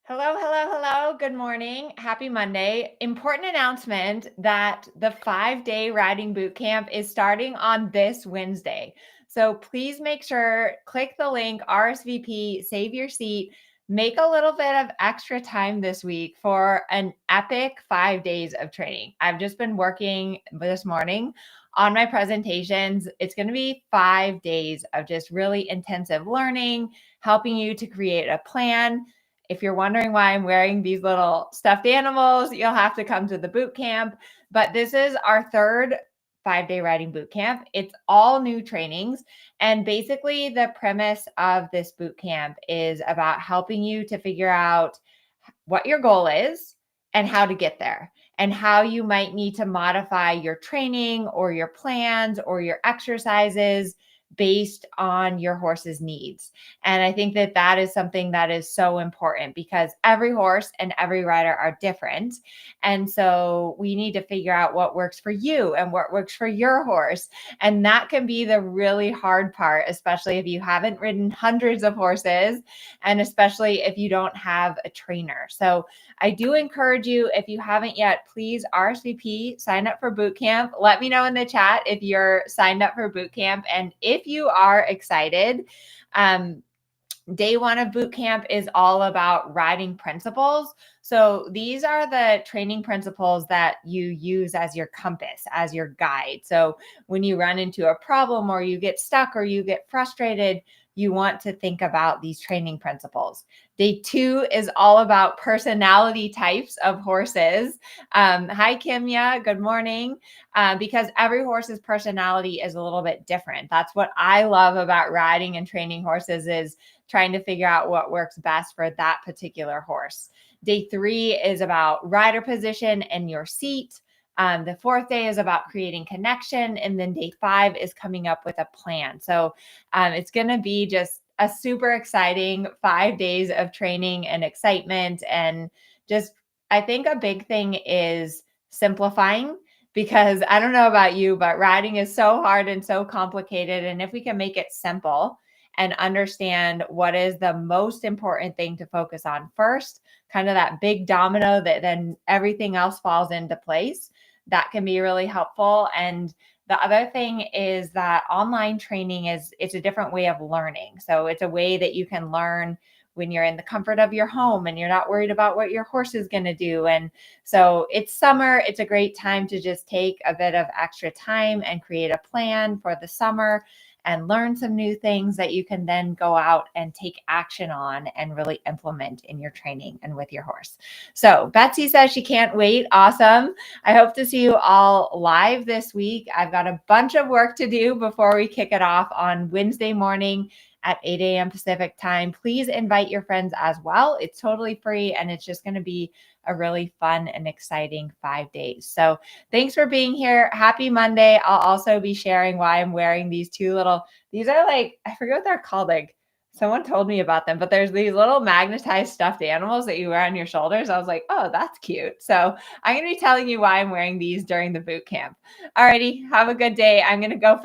Hello, hello, hello. Good morning. Happy Monday. Important announcement that the 5-day riding boot camp is starting on this Wednesday. So please make sure, click the link, RSVP, save your seat, make a little bit of extra time this week for an epic 5 days of training. I've just been working this morning on my presentations. It's going to be 5 days of just really intensive learning, helping you to create a plan. If you're wondering why I'm wearing these little stuffed animals, you'll have to come to the boot camp. But this is our third 5-day riding boot camp. It's all new trainings. And basically, the premise of this boot camp is about helping you to figure out what your goal is and how to get there, and how you might need to modify your training or your plans or your exercises based on your horse's needs. And I think that that is something that is so important because every horse and every rider are different. And so we need to figure out what works for you and what works for your horse. And that can be the really hard part, especially if you haven't ridden hundreds of horses and especially if you don't have a trainer. So I do encourage you, if you haven't yet, please RSVP, sign up for boot camp. Let me know in the chat if you're signed up for boot camp. And if you are excited, day one of boot camp is all about riding principles. So these are the training principles that you use as your compass, as your guide. So when you run into a problem or you get stuck or you get frustrated, you want to think about these training principles. Day two is all about personality types of horses. Hi, Kimya. Good morning. Because every horse's personality is a little bit different. That's what I love about riding and training horses, is trying to figure out what works best for that particular horse. Day three is about rider position and your seat. The fourth day is about creating connection. And then day 5 is coming up with a plan. So it's going to be just a super exciting 5 days of training and excitement. And just, I think a big thing is simplifying, because I don't know about you, but riding is so hard and so complicated. And if we can make it simple and understand what is the most important thing to focus on first, kind of that big domino that then everything else falls into place, that can be really helpful. And the other thing is that online training it's a different way of learning. So it's a way that you can learn when you're in the comfort of your home and you're not worried about what your horse is going to do. And so it's summer. It's a great time to just take a bit of extra time and create a plan for the summer and learn some new things that you can then go out and take action on and really implement in your training and with your horse. So Betsy says she can't wait. Awesome. I hope to see you all live this week. I've got a bunch of work to do before we kick it off on Wednesday morning at 8 a.m. Pacific time. Please invite your friends as well. It's totally free, and it's just going to be a really fun and exciting 5 days. So thanks for being here. Happy Monday. I'll also be sharing why I'm wearing these these are like, I forget what they're called. Like, someone told me about them, but there's these little magnetized stuffed animals that you wear on your shoulders. I was like, oh, that's cute. So I'm going to be telling you why I'm wearing these during the boot camp. Alrighty, have a good day. I'm going to go